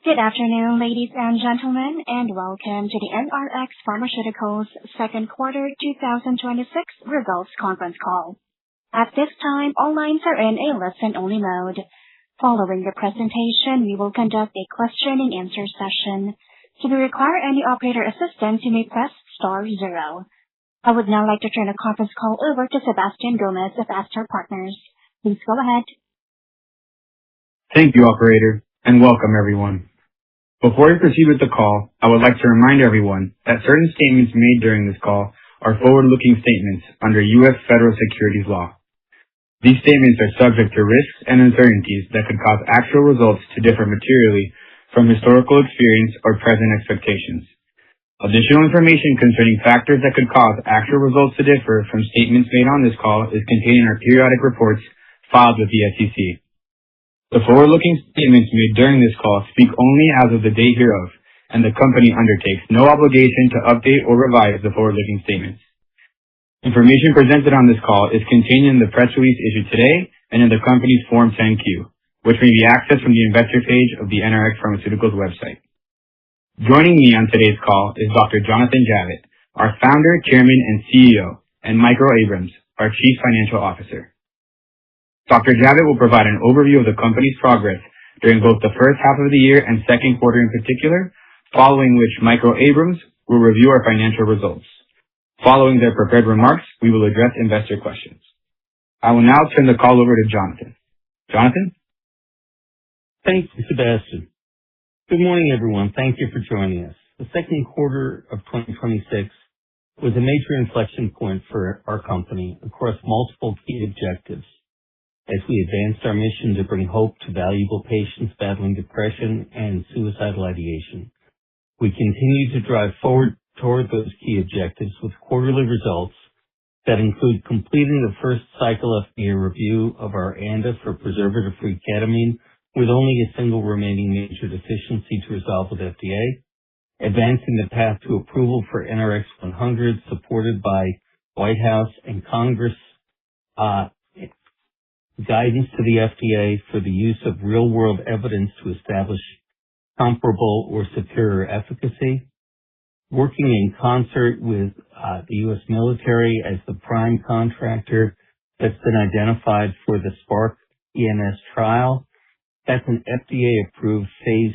Good afternoon, ladies and gentlemen, and welcome to the NRx Pharmaceuticals second quarter 2026 results conference call. At this time, all lines are in a listen-only mode. Following the presentation, we will conduct a question-and-answer session. If you require any operator assistance, you may press star 0. I would now like to turn the conference call over to Sebastian Gomez of Astor Partners. Please go ahead. Thank you, operator, and welcome everyone. Before we proceed with the call, I would like to remind everyone that certain statements made during this call are forward-looking statements under U.S. federal securities law. These statements are subject to risks and uncertainties that could cause actual results to differ materially from historical experience or present expectations. Additional information concerning factors that could cause actual results to differ from statements made on this call is contained in our periodic reports filed with the SEC. The forward-looking statements made during this call speak only as of the date hereof, and the company undertakes no obligation to update or revise the forward-looking statements. Information presented on this call is contained in the press release issued today and in the company's Form 10-Q, which may be accessed from the investor page of the NRx Pharmaceuticals website. Joining me on today's call is Dr. Jonathan Javitt, our founder, chairman, and CEO, and Michael Abrams, our chief financial officer. Dr. Javitt will provide an overview of the company's progress during both the first half of the year and second quarter in particular, following which Michael Abrams will review our financial results. Following their prepared remarks, we will address investor questions. I will now turn the call over to Jonathan. Jonathan? Thank you, Sebastian. Good morning, everyone. Thank you for joining us. The second quarter of 2026 was a major inflection point for our company across multiple key objectives as we advanced our mission to bring hope to valuable patients battling depression and suicidal ideation. We continue to drive forward toward those key objectives with quarterly results that include completing the first cycle FDA review of our ANDA for preservative-free ketamine with only a single remaining major deficiency to resolve with FDA, advancing the path to approval for NRx 100 supported by White House and Congress guidance to the FDA for the use of real-world evidence to establish comparable or superior efficacy, working in concert with the U.S. military as the prime contractor that's been identified for the SPARK ENS trial. That's an FDA-approved Phase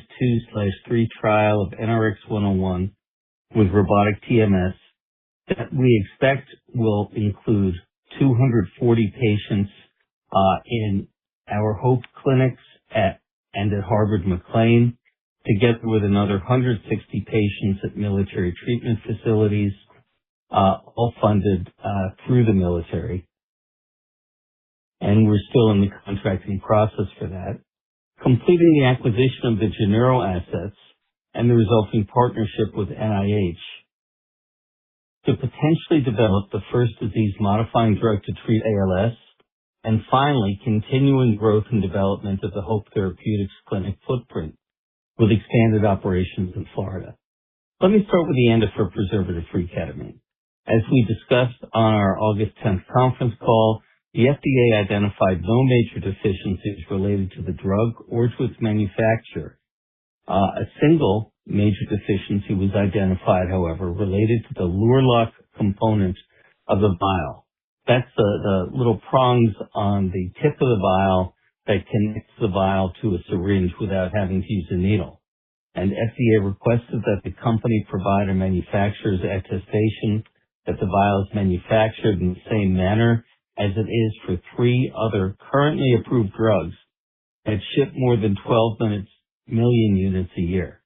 2/3 trial of NRx 101 with robotic TMS that we expect will include 240 patients in our Hope clinics and at Harvard McLean, together with another 160 patients at military treatment facilities, all funded through the military. And we're still in the contracting process for that. Completing the acquisition of the Genero assets and the resulting partnership with NIH to potentially develop the first disease-modifying drug to treat ALS, and finally, continuing growth and development of the Hope Therapeutics clinic footprint with expanded operations in Florida. Let me start with the ANDA for preservative-free ketamine. As we discussed on our August 10th conference call, the FDA identified no major deficiencies related to the drug or to its manufacture. A single major deficiency was identified, however, related to the lure lock component of the vial. That's the little prongs on the tip of the vial that connects the vial to a syringe without having to use a needle. And FDA requested that the company provide a manufacturer's attestation that the vial is manufactured in the same manner as it is for 3 other currently approved drugs that ship more than 12 million units a year.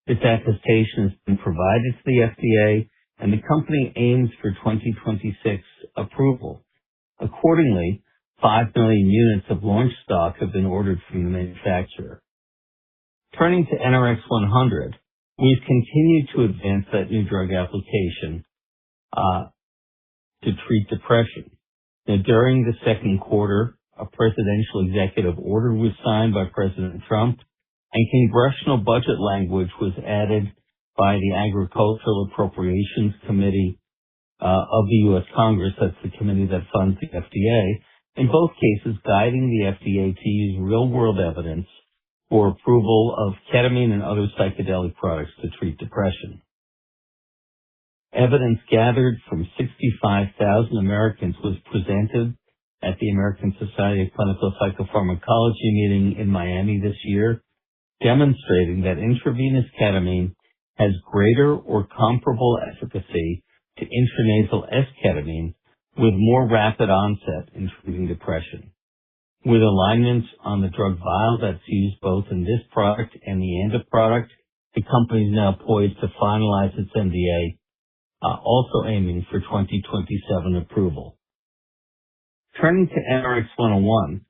This attestation has been provided to the FDA, and the company aims for 2026 approval. Accordingly, 5 million units of launch stock have been ordered from the manufacturer. Turning to NRx 100, we've continued to advance that new drug application to treat depression. Now, during the second quarter, a presidential executive order was signed by President Trump, and congressional budget language was added by the Agricultural Appropriations Committee of the U.S. Congress. That's the committee that funds the FDA. In both cases, guiding the FDA to use real-world evidence for approval of ketamine and other psychedelic products to treat depression. Evidence gathered from 65,000 Americans was presented at the American Society of Clinical Psychopharmacology meeting in Miami this year, demonstrating that intravenous ketamine has greater or comparable efficacy to intranasal S-ketamine with more rapid onset in treating depression. With alignment on the drug vial that's used both in this product and the ANDA product, the company is now poised to finalize its NDA, also aiming for 2027 approval. Turning to NRx 101,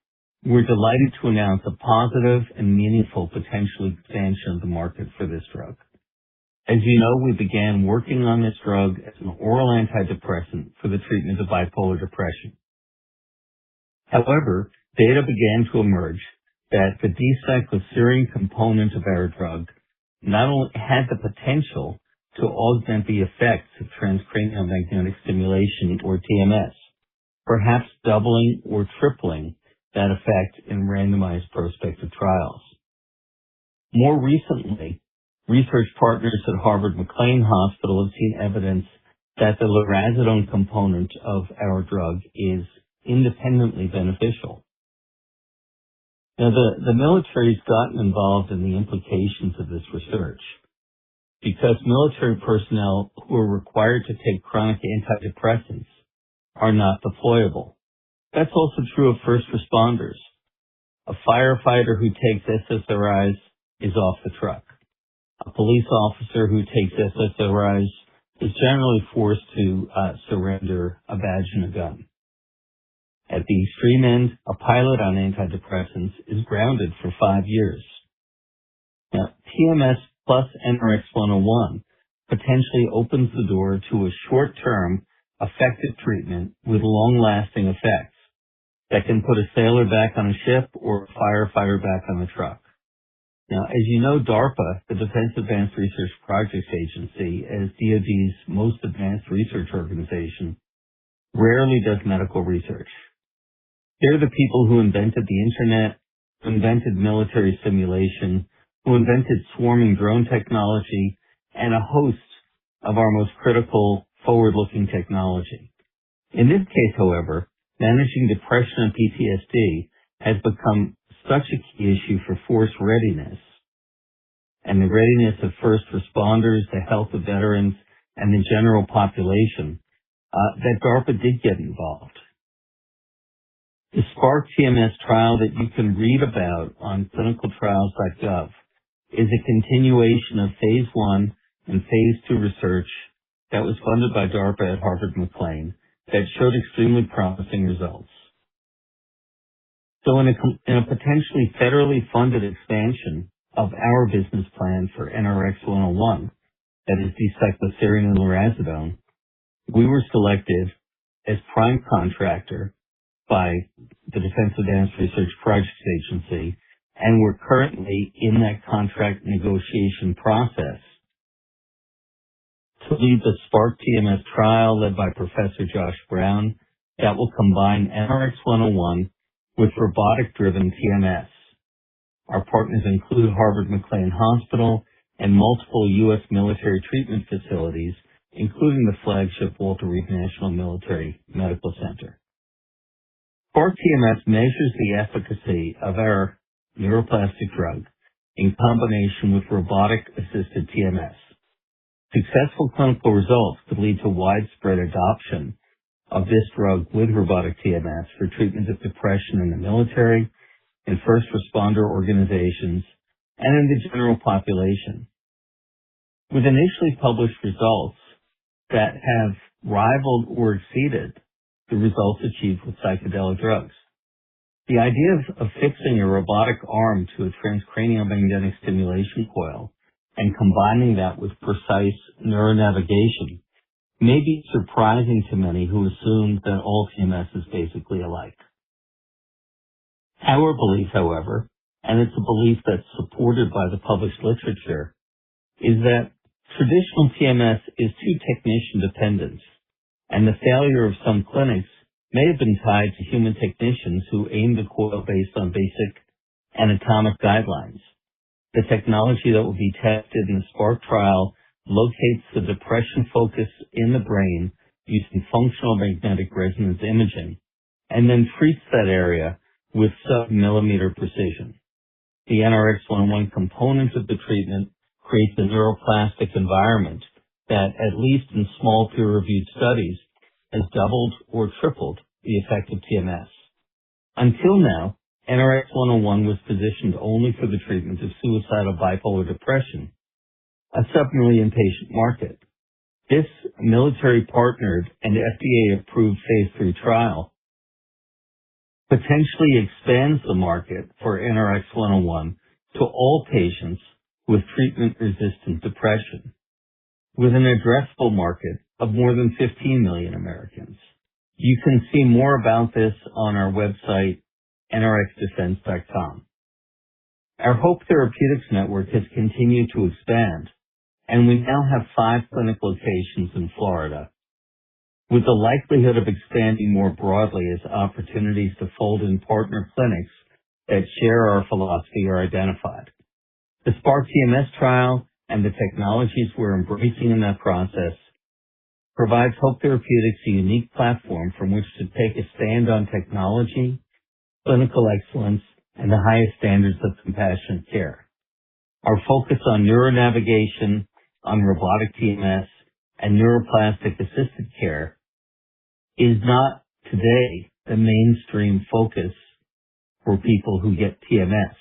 we're delighted to announce a positive and meaningful potential expansion of the market for this drug. As you know, we began working on this drug as an oral antidepressant for the treatment of bipolar depression. However, data began to emerge that the D-cycloserine component of our drug not only had the potential to augment the effects of transcranial magnetic stimulation, or TMS, perhaps doubling or tripling that effect in randomized prospective trials. More recently, research partners at Harvard McLean Hospital have seen evidence that the lurasidone component of our drug is independently beneficial. Now, the military's gotten involved in the implications of this research because military personnel who are required to take chronic antidepressants are not deployable. That's also true of first responders. A firefighter who takes SSRIs is off the truck. A police officer who takes SSRIs is generally forced to surrender a badge and a gun. At the extreme end, a pilot on antidepressants is grounded for 5 years. Now, TMS plus NRx 101 potentially opens the door to a short-term, effective treatment with long-lasting effects that can put a sailor back on a ship or a firefighter back on the truck. Now, as you know, DARPA, the Defense Advanced Research Projects Agency, as DoD's most advanced research organization, rarely does medical research. They're the people who invented the internet, who invented military simulation, who invented swarming drone technology, and a host of our most critical forward-looking technology. In this case, however, managing depression and PTSD has become such a key issue for force readiness and the readiness of first responders, the health of veterans, and the general population that DARPA did get involved. The SPARK TMS trial that you can read about on clinicaltrials.gov is a continuation of phase 1 and phase 2 research that was funded by DARPA at Harvard McLean that showed extremely promising results. So in a potentially federally funded expansion of our business plan for NRx 101, that is D-cycloserine and lurasidone, we were selected as prime contractor by the Defense Advanced Research Projects Agency, and we're currently in that contract negotiation process to lead the SPARK TMS trial led by Professor Josh Brown that will combine NRx 101 with robotic-driven TMS. Our partners include Harvard McLean Hospital and multiple U.S. military treatment facilities, including the flagship Walter Reed National Military Medical Center. SPARK TMS measures the efficacy of our neuroplastic drug in combination with robotic-assisted TMS. Successful clinical results could lead to widespread adoption of this drug with robotic TMS for treatment of depression in the military, in first responder organizations, and in the general population. With initially published results that have rivaled or exceeded the results achieved with psychedelic drugs. The idea of fixing a robotic arm to a transcranial magnetic stimulation coil and combining that with precise neuronavigation may be surprising to many who assume that all TMS is basically alike. Our belief, however, and it's a belief that's supported by the published literature, is that traditional TMS is too technician-dependent, and the failure of some clinics may have been tied to human technicians who aimed the coil based on basic anatomic guidelines. The technology that will be tested in the SPARK trial locates the depression focus in the brain using functional magnetic resonance imaging, and then treats that area with sub-millimeter precision. The NRx-101 component of the treatment creates a neuroplastic environment that, at least in small peer-reviewed studies, has doubled or tripled the effect of TMS. Until now, NRx-101 was positioned only for the treatment of suicidal bipolar depression, a sub-million patient market. This military-partnered and FDA-approved phase 3 trial potentially expands the market for NRx-101 to all patients with treatment-resistant depression, with an addressable market of more than 15 million Americans. You can see more about this on our website, nrxdefense.com. Our Hope Therapeutics network has continued to expand, and we now have 5 clinic locations in Florida, with the likelihood of expanding more broadly as opportunities to fold in partner clinics that share our philosophy are identified. The SPARK TMS trial and the technologies we're embracing in that process provides Hope Therapeutics a unique platform from which to take a stand on technology, clinical excellence, and the highest standards of compassionate care. Our focus on neuronavigation, on robotic TMS, and neuroplastic-assisted care is not today the mainstream focus for people who get TMS.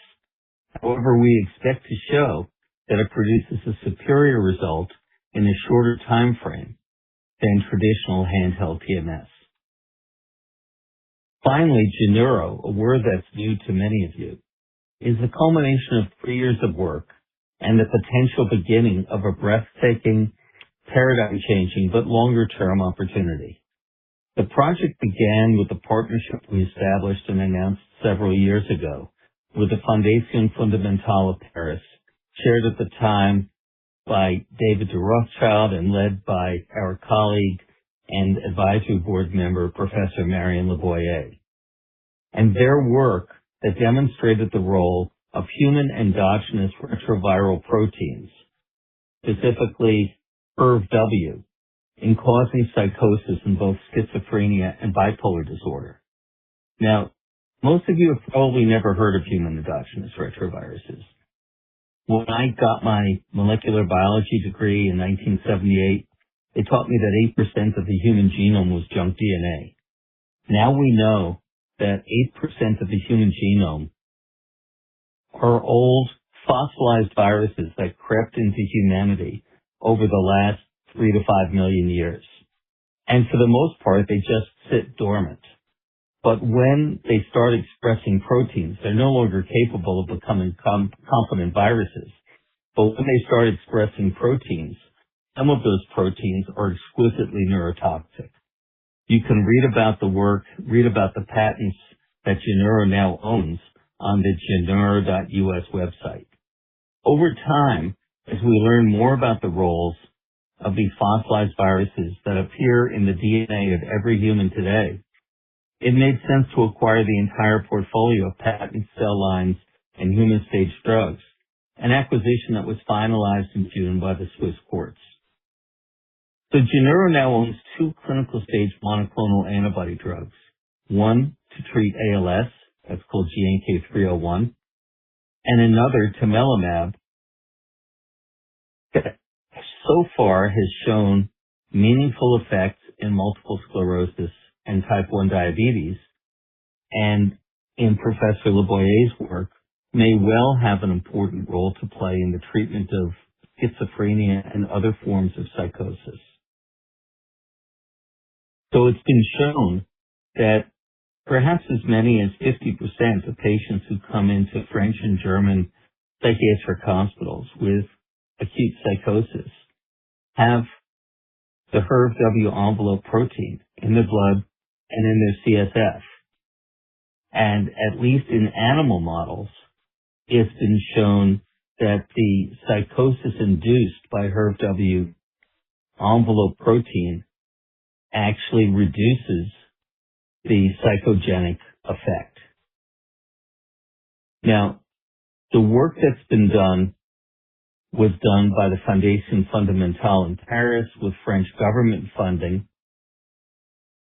However, we expect to show that it produces a superior result in a shorter time frame than traditional handheld TMS. Finally, Genuro, a word that's new to many of you, is the culmination of 3 years of work and the potential beginning of a breathtaking, paradigm-changing, but longer-term opportunity. The project began with a partnership we established and announced several years ago with the Fondation Fondamentale of Paris, chaired at the time by David de Rothschild and led by our colleague and advisory board member, Professor Marion Leboyer. And their work that demonstrated the role of human endogenous retroviral proteins, specifically HERV-W, in causing psychosis in both schizophrenia and bipolar disorder. Now, most of you have probably never heard of human endogenous retroviruses. When I got my molecular biology degree in 1978, they taught me that 8% of the human genome was junk DNA. Now we know that 8% of the human genome are old fossilized viruses that crept into humanity over the last 3 to 5 million years. And for the most part, they just sit dormant. But when they start expressing proteins, they're no longer capable of becoming competent viruses. But when they start expressing proteins, some of those proteins are exquisitely neurotoxic. You can read about the work, read about the patents that Genuro now owns on the genuro.us website. Over time, as we learn more about the roles of these fossilized viruses that appear in the DNA of every human today, it made sense to acquire the entire portfolio of patent cell lines and human stage drugs, an acquisition that was finalized in June by the Swiss courts. So Genuro now owns 2 clinical stage monoclonal antibody drugs, one to treat ALS, that's called GNK301, and another, tamelimab, that so far has shown meaningful effects in multiple sclerosis and type 1 diabetes, and in Professor Leboyer's work, may well have an important role to play in the treatment of schizophrenia and other forms of psychosis. So it's been shown that perhaps as many as 50% of patients who come into French and German psychiatric hospitals with acute psychosis have the HERV-W envelope protein in their blood and in their CSF. And at least in animal models, it's been shown that the psychosis induced by HERV-W envelope protein actually reduces the psychogenic effect. Now, The work that's been done was done by the Fondation Fondamentale in Paris with French government funding,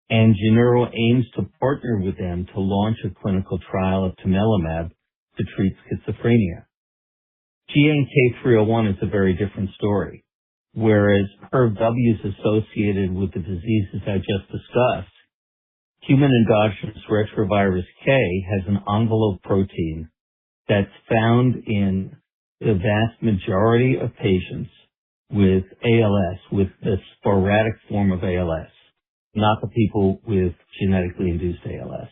and Genero aims to partner with them to launch a clinical trial of tumelimab to treat schizophrenia. GNK301 is a very different story. Whereas HERV-W is associated with the diseases I just discussed, human endogenous retrovirus K has an envelope protein that's found in the vast majority of patients with ALS, with the sporadic form of ALS, not the people with genetically induced ALS.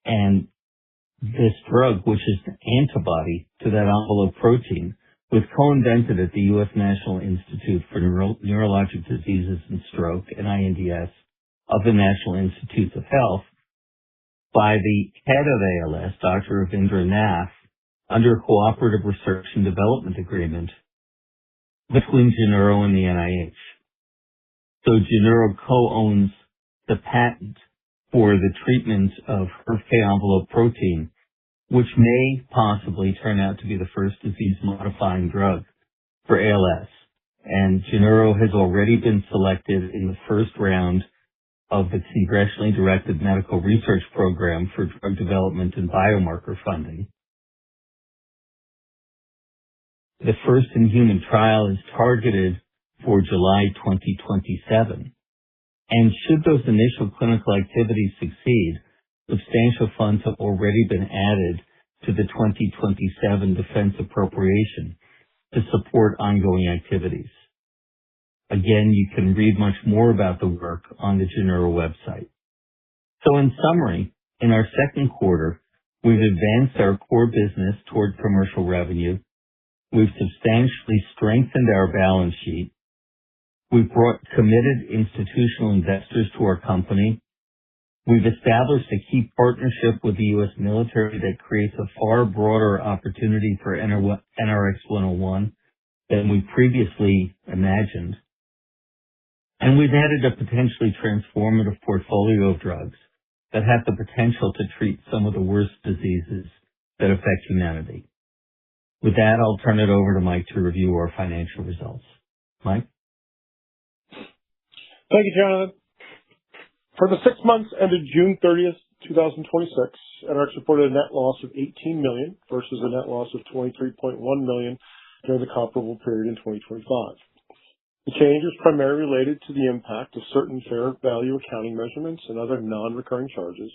And this drug, which is an antibody to that envelope protein, was co-invented at the U.S. National Institute for Neurologic Diseases and Stroke, NINDS, of the National Institutes of Health by the head of ALS, Dr. Ravindra Nath, under a cooperative research and development agreement between Genero and the NIH. So Genero co-owns the patent for the treatment of HERV-K envelope protein, which may possibly turn out to be the first disease-modifying drug for ALS. And Genero has already been selected in the first round of the Congressionally Directed Medical Research Program for drug development and biomarker funding. The first in-human trial is targeted for July 2027. And should those initial clinical activities succeed, substantial funds have already been added to the 2027 defense appropriation to support ongoing activities. Again, you can read much more about the work on the Genero website. So in summary, in our second quarter, we've advanced our core business toward commercial revenue. We've substantially strengthened our balance sheet. We've brought committed institutional investors to our company. We've established a key partnership with the U.S. military that creates a far broader opportunity for NRx 101 than we previously imagined. And we've added a potentially transformative portfolio of drugs that have the potential to treat some of the worst diseases that affect humanity. With that, I'll turn it over to Mike to review our financial results. Mike? Thank you, Jonathan. For the 6 months ended June 30th, 2026, NRx reported a net loss of $18 million versus a net loss of $23.1 million during the comparable period in 2025. The change was primarily related to the impact of certain fair value accounting measurements and other non-recurring charges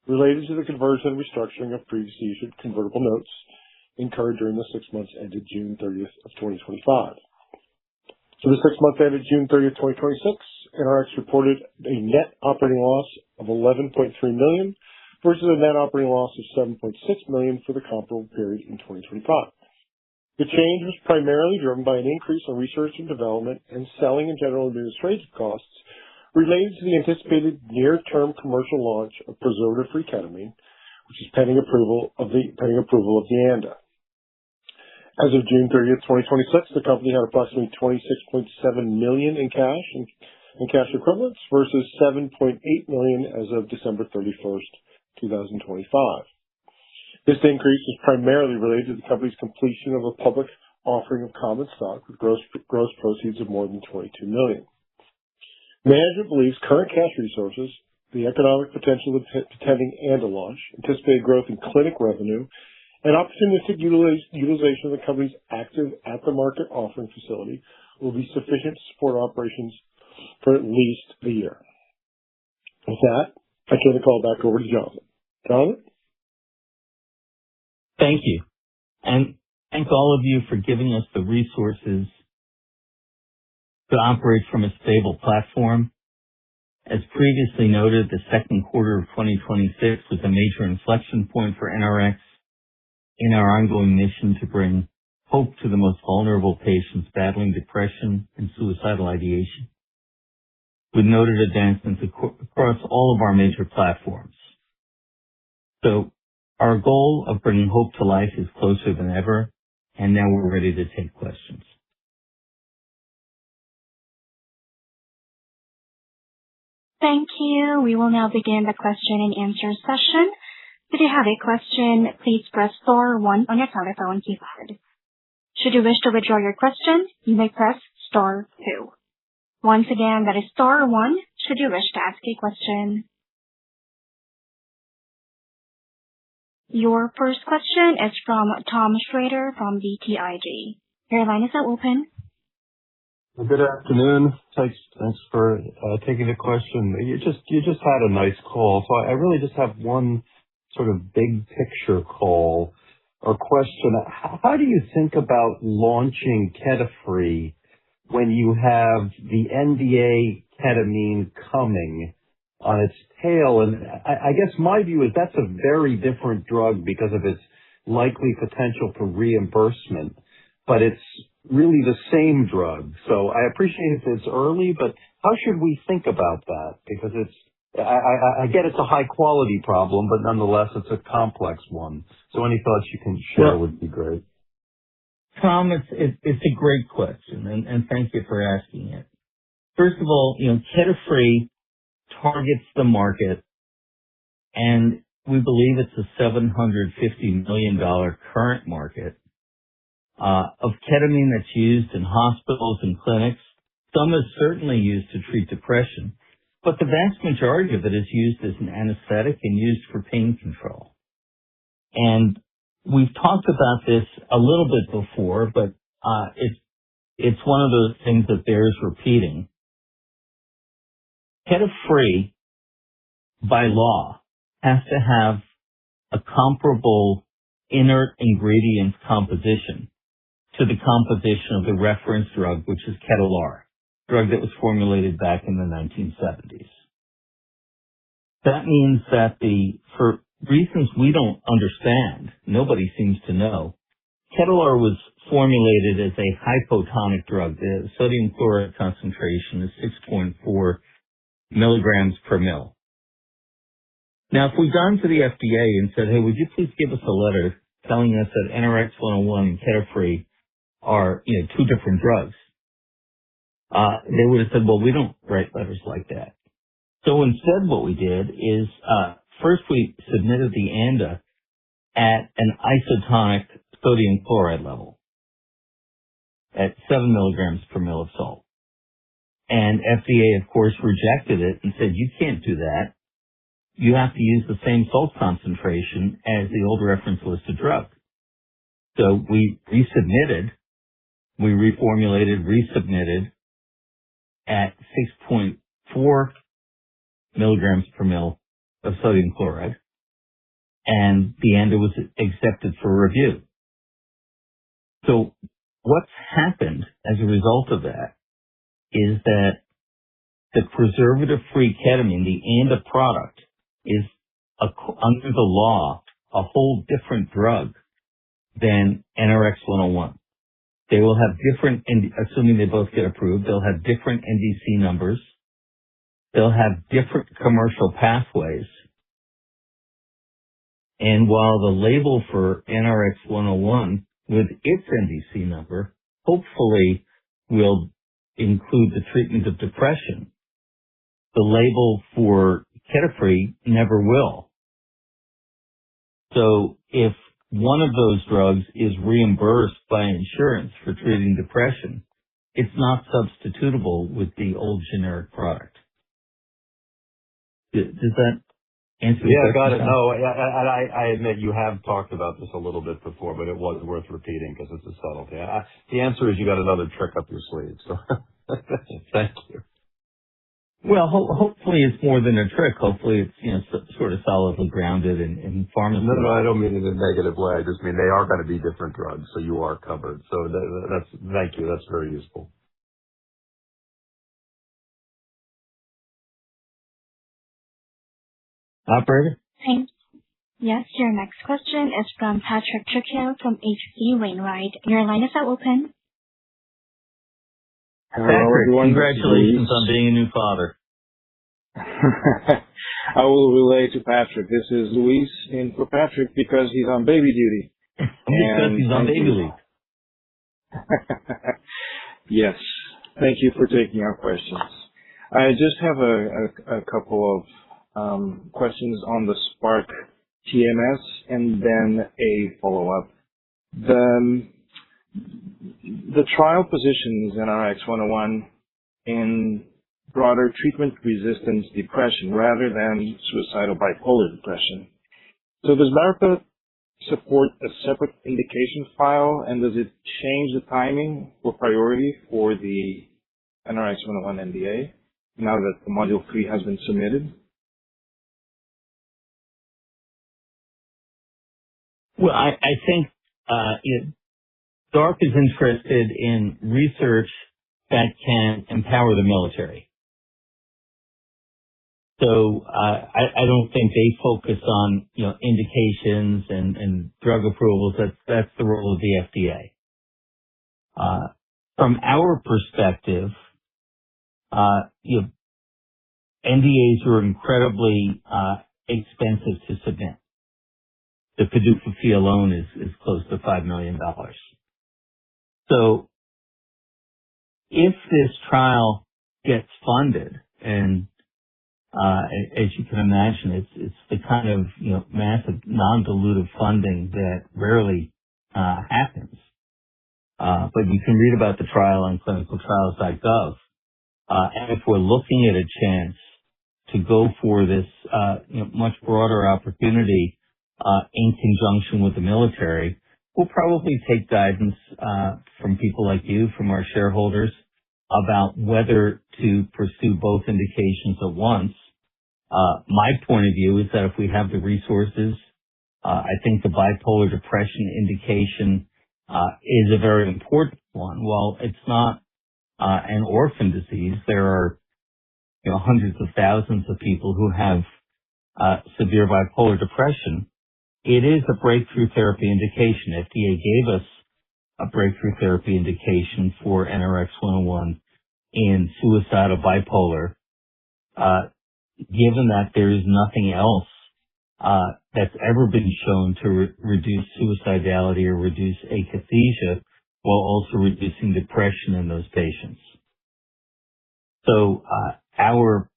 related to the conversion and restructuring of previously issued convertible notes incurred during the 6 months ended June 30th of 2025. For the 6 months ended June 30th, 2026, NRx reported a net operating loss of $11.3 million versus a net operating loss of $7.6 million for the comparable period in 2025. The change was primarily driven by an increase in research and development and selling and general administrative costs related to the anticipated near-term commercial launch of preservative-free ketamine, which is pending approval of the ANDA. As of June 30th, 2026, the company had approximately $26.7 million in cash and cash equivalents versus $7.8 million as of December 31st, 2025. This increase is primarily related to the company's completion of a public offering of common stock with gross proceeds of more than $22 million. Management believes current cash resources, the economic potential of pending ANDA launch, anticipated growth in clinic revenue, and opportunistic utilization of the company's active at-the-market offering facility will be sufficient to support operations for at least a year. With that, I turn the call back over to Jonathan. Jonathan? Thank you. And thank all of you for giving us the resources to operate from a stable platform. As previously noted, the second quarter of 2026 was a major inflection point for NRx in our ongoing mission to bring hope to the most vulnerable patients battling depression and suicidal ideation, with noted advancements across all of our major platforms. So our goal of bringing hope to life is closer than ever, and now we're ready to take questions. Thank you. We will now begin the question and answer session. If you have a question, please press star 1 on your telephone keypad. Should you wish to withdraw your question, you may press star 2. Once again, that is star 1 should you wish to ask a question. Your first question is from Tom Schrader from BTIG. Your line is now open. Well, good afternoon. Thanks for taking the question. You just had a nice call, so I really just have one sort of big picture call or question. How do you think about launching Ketafree when you have the NDA ketamine coming on its tail? And I guess my view is that's a very different drug because of its likely potential for reimbursement, but it's really the same drug. So I appreciate it's early, but how should we think about that? Because I get it's a high quality problem, but nonetheless it's a complex one. So any thoughts you can share would be great. Tom, it's a great question, and thank you for asking it. First of all, Ketafree targets the market, and we believe it's a $750 million current market of ketamine that's used in hospitals and clinics. Some is certainly used to treat depression, but the vast majority of it is used as an anesthetic and used for pain control. And we've talked about this a little bit before, but it's one of those things that bears repeating. Ketafree, by law, has to have a comparable inert ingredient composition to the composition of the reference drug, which is Ketalar, drug that was formulated back in the 1970s. That means that for reasons we don't understand, nobody seems to know, Ketalar was formulated as a hypotonic drug. The sodium chloride concentration is 6.4 milligrams per mil. Now, if we'd gone to the FDA and said, hey, would you please give us a letter telling us that NRx 101 and Ketafree are, two different drugs, they would have said, well, we don't write letters like that. So instead what we did is, first we submitted the ANDA at an isotonic sodium chloride level at 7 milligrams per mil of salt. And FDA, of course, rejected it and said, you can't do that. You have to use the same salt concentration as the old reference listed drug. So we reformulated, resubmitted at 6.4 milligrams per mil of sodium chloride, and the ANDA was accepted for review. So what's happened as a result of that is that the preservative-free ketamine, the ANDA product, is under the law a whole different drug than NRx 101. They will have different, assuming they both get approved, they'll have different NDC numbers. They'll have different commercial pathways. And while the label for NRx 101 with its NDC number hopefully will include the treatment of depression, the label for Ketafree never will. So if one of those drugs is reimbursed by insurance for treating depression, it's not substitutable with the old generic product. Does that answer your question? Yeah, got it. No, I admit you have talked about this a little bit before, but it was worth repeating because it's a subtlety. The answer is you got another trick up your sleeve. So thank you. Well, hopefully it's more than a trick. Hopefully it's sort of solidly grounded in pharmacy. No, I don't mean it in a negative way. I just mean they are going to be different drugs, so you are covered. So thank you. That's very useful. Operator? Thanks. Yes, your next question is from Patrick Trujillo from H.C. Wainwright. Your line is now open. Patrick, congratulations on being a new father. I will relay to Patrick. This is Luis in for Patrick because he's on baby duty. Because he's on baby leave. Yes. Thank you for taking our questions. I just have a couple of questions on the Spark TMS, and then a follow-up. The trial positions NRX-101 in broader treatment-resistant depression rather than suicidal bipolar depression. So does MARPA support a separate indication file, and does it change the timing or priority for the NRX-101 NDA now that the Module 3 has been submitted? Well, I think DARP is interested in research that can empower the military. So I don't think they focus on indications and drug approvals. That's the role of the FDA. From our perspective, NDAs are incredibly expensive to submit. The PDUFA fee alone is close to $5 million. So if this trial gets funded, and as you can imagine, it's the kind of massive non-dilutive funding that rarely happens. But you can read about the trial on clinicaltrials.gov. And if we're looking at a chance to go for this much broader opportunity in conjunction with the military, we'll probably take guidance from people like you, from our shareholders, about whether to pursue both indications at once. My point of view is that if we have the resources, I think the bipolar depression indication is a very important one. While it's not an orphan disease, there are hundreds of thousands of people who have severe bipolar depression. It is a breakthrough therapy indication. FDA gave us a breakthrough therapy indication for NRX-101 in suicidal bipolar. Given that there is nothing else that's ever been shown to reduce suicidality or reduce akathisia while also reducing depression in those patients. So our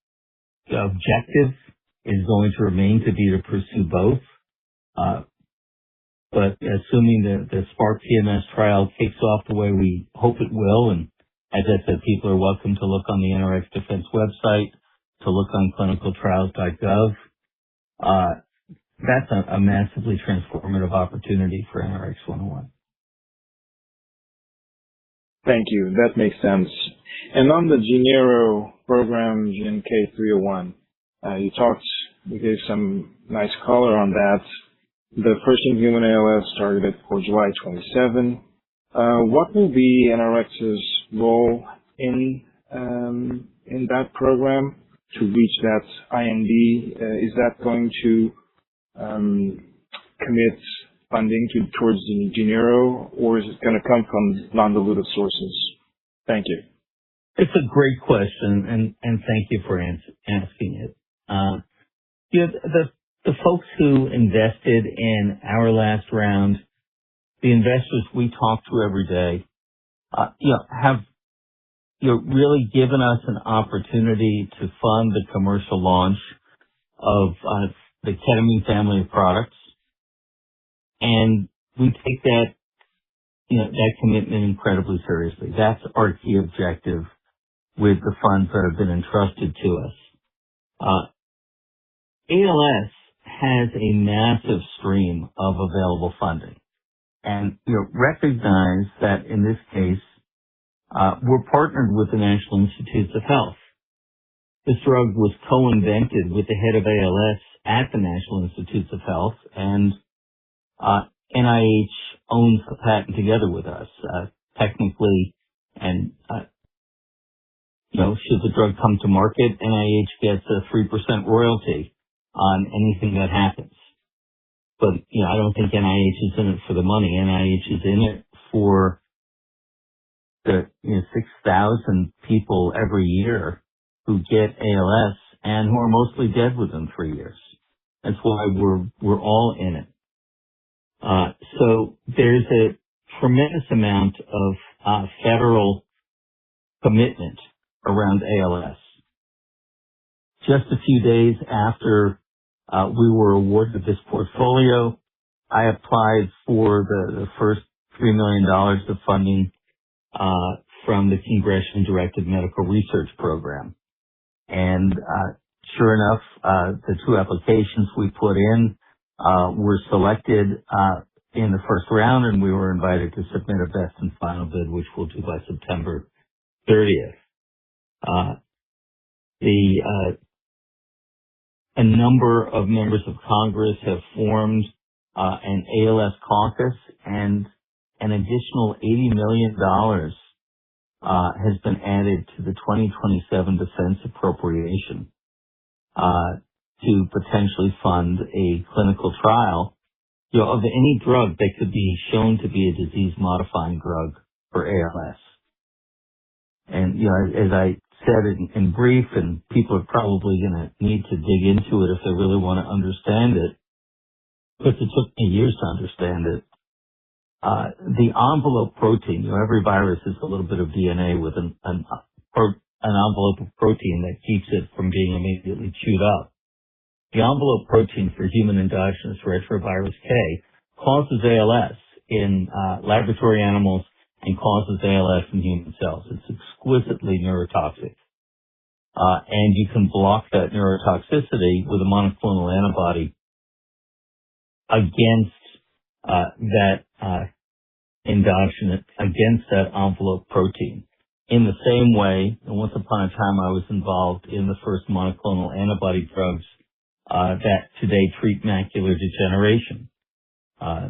objective is going to remain to be to pursue both. But assuming the SPARK TMS trial kicks off the way we hope it will, and as I said, people are welcome to look on the NRx Defense website, to look on clinicaltrials.gov. That's a massively transformative opportunity for NRX-101. Thank you. That makes sense. And on the Genero program, GNK301, you gave some nice color on that. The first in human ALS targeted for July 27. What will be NRx's role in that program to reach that IND? Is that going to commit funding towards the Genero, or is it going to come from non-dilutive sources? Thank you. It's a great question, and thank you for asking it. The folks who invested in our last round, the investors we talk to every day, have really given us an opportunity to fund the commercial launch of the ketamine family of products, and we take that commitment incredibly seriously. That's our key objective with the funds that have been entrusted to us. ALS has a massive stream of available funding, and recognize that in this case, we're partnered with the National Institutes of Health. This drug was co-invented with the head of ALS at the National Institutes of Health, and NIH owns the patent together with us, technically, and should the drug come to market, NIH gets a 3% royalty on anything that happens. But I don't think NIH is in it for the money. NIH is in it for the 6,000 people every year who get ALS and who are mostly dead within 3 years. That's why we're all in it. So there's a tremendous amount of federal commitment around ALS. Just a few days after We were awarded this portfolio. I applied for the first $3 million of funding from the Congressionally Directed Medical Research Program. And sure enough, the two applications we put in were selected in the first round, and we were invited to submit a best and final bid, which we'll do by September 30th. A number of members of Congress have formed an ALS caucus, and an additional $80 million has been added to the 2027 defense appropriation to potentially fund a clinical trial, of any drug that could be shown to be a disease-modifying drug for ALS. And, as I said in brief, and people are probably going to need to dig into it if they really want to understand it, because it took me years to understand it. The envelope protein, every virus is a little bit of DNA with an envelope of protein that keeps it from being immediately chewed up. The envelope protein for human endogenous retrovirus K causes ALS in laboratory animals and causes ALS in human cells. It's exquisitely neurotoxic. And you can block that neurotoxicity with a monoclonal antibody against against that envelope protein. In the same way, and once upon a time I was involved in the first monoclonal antibody drugs that today treat macular degeneration.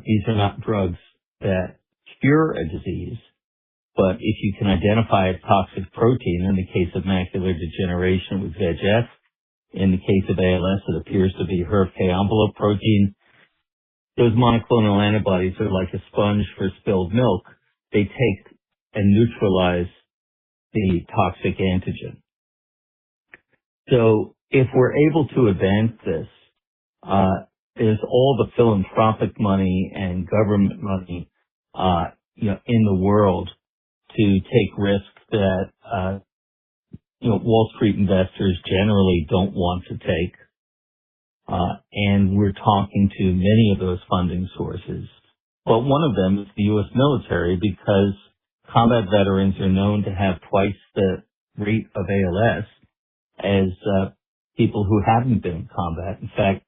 These are not drugs that cure a disease, but if you can identify a toxic protein, in the case of macular degeneration with VEGF, in the case of ALS, it appears to be HERV-K envelope protein. Those monoclonal antibodies are like a sponge for spilled milk. They take and neutralize the toxic antigen. So if we're able to advance this, there's all the philanthropic money and government money, in the world to take risks that, Wall Street investors generally don't want to take. And we're talking to many of those funding sources. But one of them is the U.S. military, because combat veterans are known to have twice the rate of ALS as people who haven't been in combat. In fact,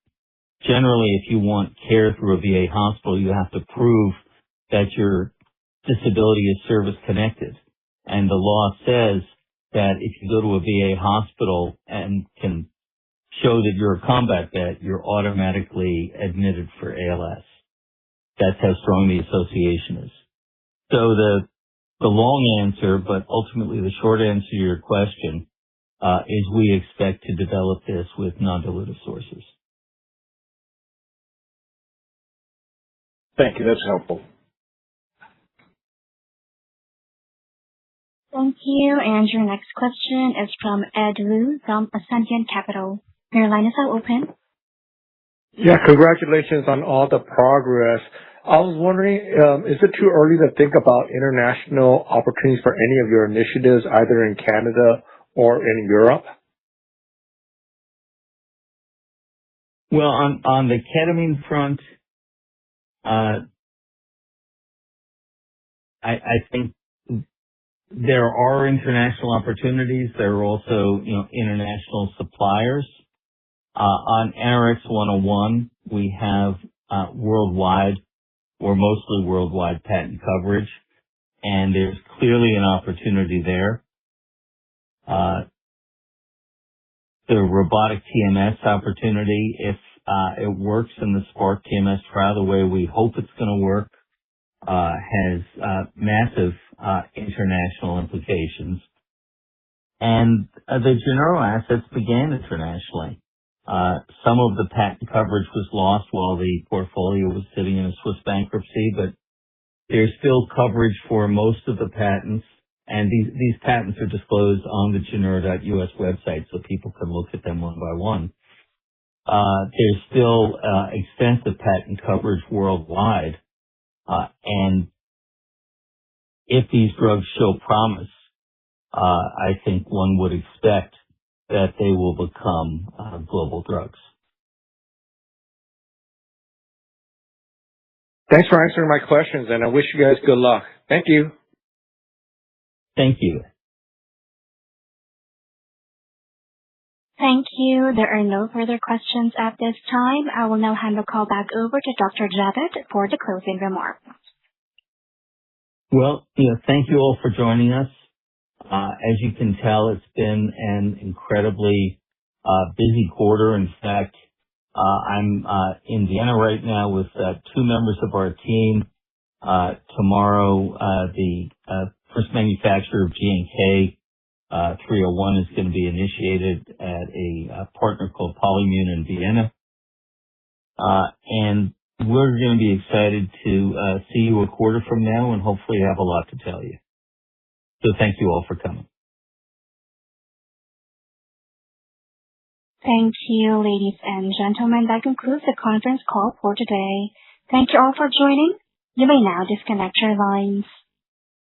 generally, if you want care through a VA hospital, you have to prove that your disability is service-connected. And the law says that if you go to a VA hospital and can show that you're a combat vet, you're automatically admitted for ALS. That's how strong the association is. So the long answer, but ultimately the short answer to your question, is we expect to develop this with non-dilutive sources. Thank you. That's helpful. Thank you. And your next question is from Ed Liu from Ascendiant Capital. Your line is now open. Yeah, congratulations on all the progress. I was wondering, is it too early to think about international opportunities for any of your initiatives, either in Canada or in Europe? Well, on the ketamine front, I think there are international opportunities. There are also, international suppliers. On NRx 101, we have worldwide or mostly worldwide patent coverage, and there's clearly an opportunity there. The robotic TMS opportunity, if it works in the Spark TMS trial the way we hope it's going to work, has massive international implications. And the Genero assets began internationally. Some of the patent coverage was lost while the portfolio was sitting in a Swiss bankruptcy, but there's still coverage for most of the patents, and these patents are disclosed on the Genero.us website, so people can look at them one by one. There's still extensive patent coverage worldwide, and if these drugs show promise, I think one would expect that they will become global drugs. Thanks for answering my questions, and I wish you guys good luck. Thank you. Thank you. Thank you. There are no further questions at this time. I will now hand the call back over to Dr. Javid for the closing remarks. Well, thank you all for joining us. As you can tell, it's been an incredibly busy quarter. In fact, I'm in Vienna right now with two members of our team. Tomorrow, the first manufacturer of GNK 301 is going to be initiated at a partner called Polymune in Vienna. And we're going to be excited to see you a quarter from now and hopefully have a lot to tell you. So thank you all for coming. Thank you, ladies and gentlemen. That concludes the conference call for today. Thank you all for joining. You may now disconnect your lines.